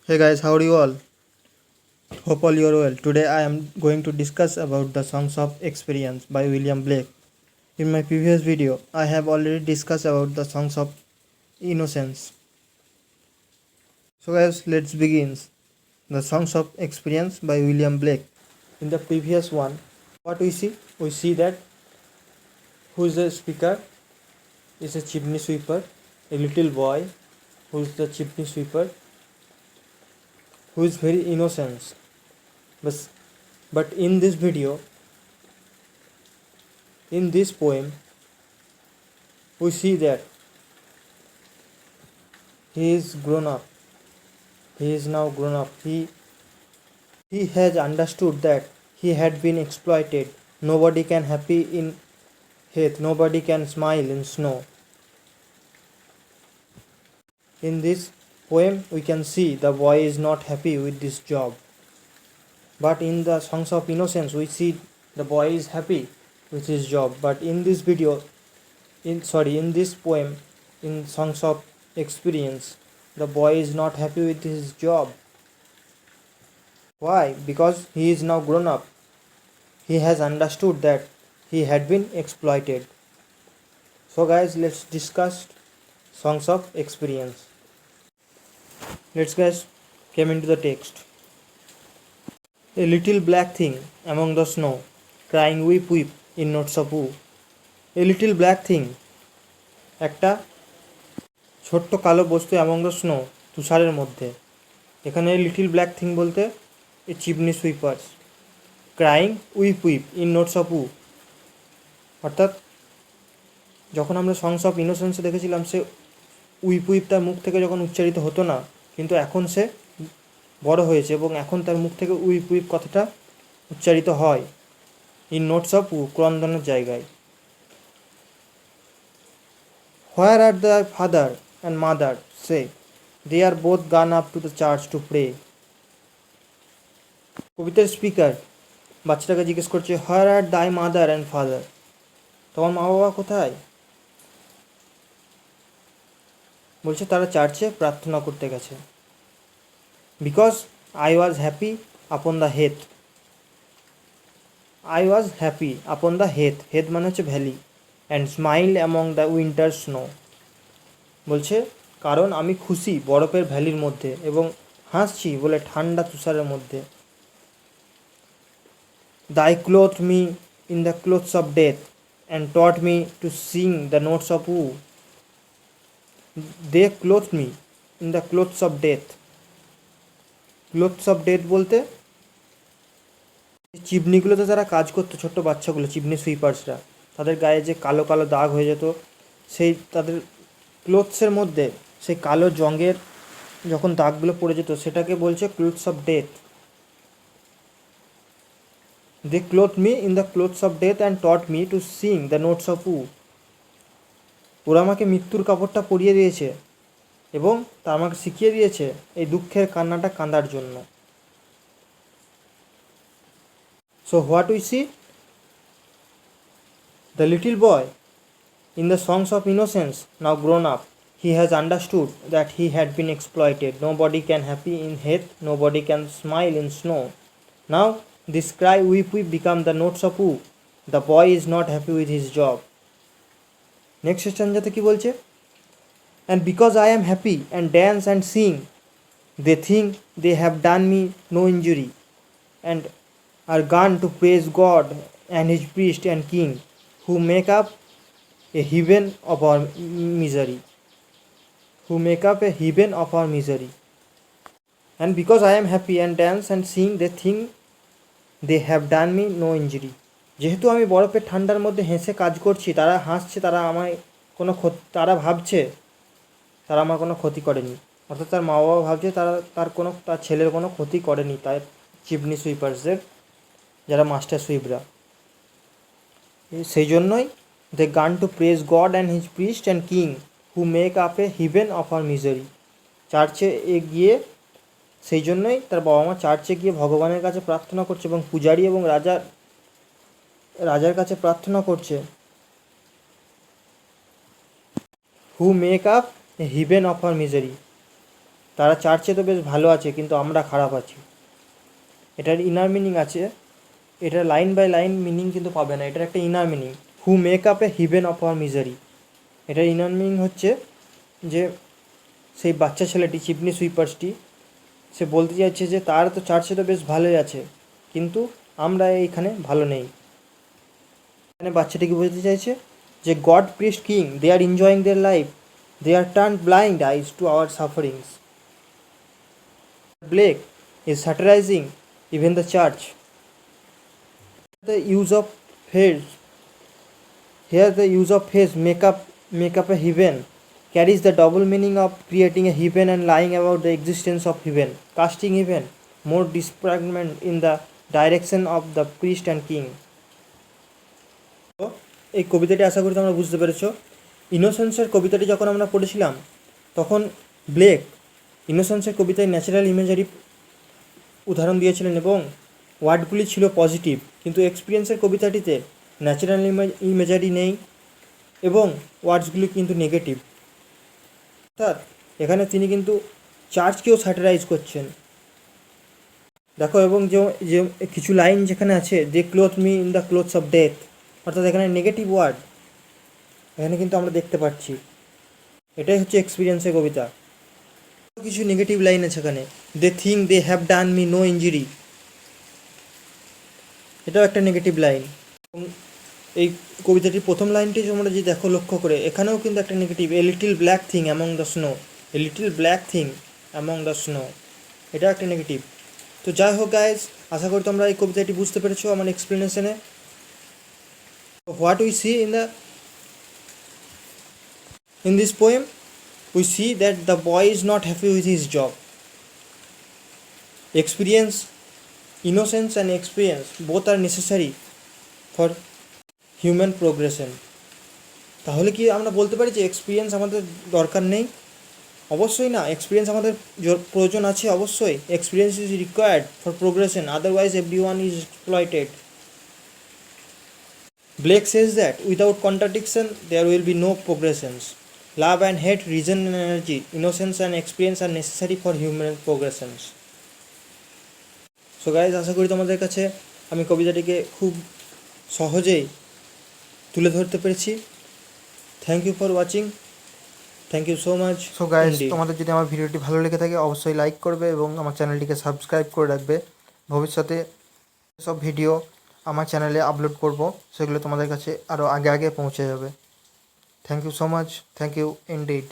Hey guys, how are you all? Hope all you are well. Today I am going to discuss about the Songs of Experience by William Blake. In my previous video, I have already discussed about the Songs of Innocence. So guys, let's begin. The Songs of Experience by William Blake. In the previous one, what we see? We see that who is the speaker is a chimney sweeper, a little boy who is the chimney sweeper, who is very innocent. But in this video, in this poem, we see that he is grown up. He is now grown up. He has understood that he had been exploited. Nobody can happy in heath. Nobody can smile in snow. In this poem, we can see the boy is not happy with this job. But in the Songs of Innocence, we see the boy is happy with his job. But in this video, in this poem, in Songs of Experience, the boy is not happy with his job. Why? Because he is now grown up. He has understood that he had been exploited. So guys, let's discuss Songs of Experience. Let's guys come into the text. A little black thing among the snow, crying weep weep in notes of woo. A little black thing, একটা ছোট্ট কালো বস্তু among the snow, তুষারের মধ্যে। এখানে little black thing বলতে a chimney sweepers, crying weep weep in notes of woe, অর্থাৎ যখন আমরা সংস অফ ইনোসেন্সে দেখেছিলাম সে উইপ উইপ তার মুখ থেকে যখন উচ্চারিত হতো না, কিন্তু এখন সে বড় হয়েছে এবং এখন তার মুখ থেকে উইপ উইপ কথাটা উচ্চারিত হয় ইন নোটস অফ উ, ক্রন্দনের জায়গায়। Where are the father and mother say they are both gone up to the church to pray. কবিতার স্পিকার বাচ্চাটাকে জিজ্ঞেস করছে, হোয়ার আর দাই মাদার অ্যান্ড ফাদার, তোমার মা বাবা কোথায়? বলছে তারা চার্চে প্রার্থনা করতে গেছে। Because I was happy upon the heath, I was happy upon the heath, heath মানে হচ্ছে valley, and smile among the winter snow, বলছে কারণ আমি খুশি বরফের ভ্যালির মধ্যে এবং হাসছি বলে ঠান্ডা তুষারের মধ্যে। Thy clothed me in the clothes of death and taught me to sing the notes of woe. They clothed me in the clothes of death. Clothes of death বলতে চিমনিগুলোতে যারা কাজ করতো, ছোট্ট বাচ্চাগুলো, চিমনি সুইপার্সরা, তাদের গায়ে যে কালো কালো দাগ হয়ে যেত, সেই তাদের ক্লোথসের মধ্যে সেই কালো জঙ্গের যখন দাগগুলো পড়ে যেত সেটাকে বলছে clothes of death. They clothed me in the clothes of death and taught me to sing the notes of woe. ওরা আমাকে মৃত্যুর কাপড়টা পরিয়ে দিয়েছে এবং তা আমাকে শিখিয়ে দিয়েছে এই দুঃখের কান্নাটা কাঁদার জন্য। So what we see? The little boy in the Songs of Innocence, now grown up, he has understood that he had been exploited. Nobody can happy in heath, nobody can smile in snow. Now this cry weep weep become the notes of woo. The boy is not happy with his job. Next stanzaতে কি বলছে? And because I am happy and dance and sing, they think they have done me no injury, and are gone to praise God and his priest and king, who make up a heaven of our misery, who make up a heaven of our misery. And because I am happy and dance and sing, they think they have done me no injury. যেহেতু আমি বরফের ঠান্ডার মধ্যে হেসে কাজ করছি, তারা হাসছে, তারা আমায় কোনো তারা ভাবছে তারা আমার কোনো ক্ষতি করেনি, অর্থাৎ তার মা বাবা ভাবছে তার ছেলের কোনো ক্ষতি করেনি, তার চিমনি সুইপার্সদের যারা মাস্টার সুইপরা। সেই জন্যই they gone to praise God and his priest and king, who make up a heaven of our misery. চার্চে গিয়ে, সেই জন্যই তার বাবা মা চার্চে গিয়ে ভগবানের কাছে প্রার্থনা করছে এবং পূজারী এবং রাজার কাছে প্রার্থনা করছে, who make up a heaven of our misery, তারা চার্চে তো বেশ ভালো আছে, কিন্তু আমরা খারাপ আছি। এটার ইনার মিনিং আছে, এটা লাইন বাই লাইন মিনিং কিন্তু পাবে না, এটার একটা inner meaning. Who make up A heaven of our misery. এটার ইনার মিনিং হচ্ছে যে সেই বাচ্চা ছেলেটি, চিমনি সুইপার্সটি, সে বলতে চাইছে যে তার তো চার্চে তো বেশ ভালোই আছে, কিন্তু আমরা এইখানে ভালো নেই। এখানে বাচ্চাটি কি বলতে চাইছে যে God priest king, they are enjoying their life, they are turn blind eyes to our sufferings. Blake is satirizing even the church. The use of phrase here, the use of phrase make up a heaven carries the double meaning of creating a heaven and lying about the existence of heaven, casting even more disparagement in the direction of the priest and king. তো এই কবিতাটি আশা করি তোমরা বুঝতে পেরেছো। ইনোসেন্সের কবিতাটি যখন আমরা পড়েছিলাম তখন ব্লেক ইনোসেন্সের কবিতায় ন্যাচারাল ইমেজারি উদাহরণ দিয়েছিলেন এবং ওয়ার্ডগুলি ছিল পজিটিভ, কিন্তু এক্সপিরিয়েন্সের কবিতাটিতে ন্যাচারাল ইমেজারি নেই এবং ওয়ার্ডসগুলি কিন্তু নেগেটিভ। অর্থাৎ এখানে তিনি কিন্তু চার্চকেও স্যাটারাইজ করছেন। দেখো, এবং যে কিছু লাইন যেখানে আছে, they clothed me in the clothes of death, অর্থাৎ এখানে নেগেটিভ ওয়ার্ড এখানে কিন্তু আমরা দেখতে পাচ্ছি। এটাই হচ্ছে এক্সপিরিয়েন্সের কবিতা। কিছু নেগেটিভ লাইন আছে এখানে, they think they have done me no injury, এটাও একটা নেগেটিভ লাইন। এই কবিতাটির প্রথম লাইনটি তোমরা যদি দেখো লক্ষ্য করে, এখানেও কিন্তু একটা negative, a little black thing among the snow, a little black thing among the snow, এটা একটা নেগেটিভ। তো যাই হোক গাইজ, আশা করি তোমরা এই কবিতাটি বুঝতে পেরেছো আমার এক্সপ্লেনেশনে। What we see in this poem, we see that the boy is not happy with his job. Experience, innocence and experience both are necessary for human progression. তাহলে কি আমরা বলতে পারি যে এক্সপিরিয়েন্স আমাদের দরকার নেই? অবশ্যই না, এক্সপিরিয়েন্স আমাদের প্রয়োজন আছে অবশ্যই। Experience is required for progression, otherwise everyone is exploited. Blake says that without contradiction there will be no progressions. Love and hate, reason and energy, innocence and experience are necessary for human progressions. So guys, আশা করি তোমাদের কাছে আমি কবিতাটিকে খুব সহজেই তুলে ধরতে পেরেছি। Thank you for watching, thank you so much. So guys, তোমাদের যদি আমার ভিডিওটি ভালো লেগে থাকে অবশ্যই লাইক করবে এবং আমার চ্যানেলটিকে সাবস্ক্রাইব করে রাখবে। ভবিষ্যতে সব ভিডিও আমার চ্যানেলে আপলোড করব, সেগুলো তোমাদের কাছে আরও আগে পৌঁছে যাবে। Thank you so much, thank you indeed.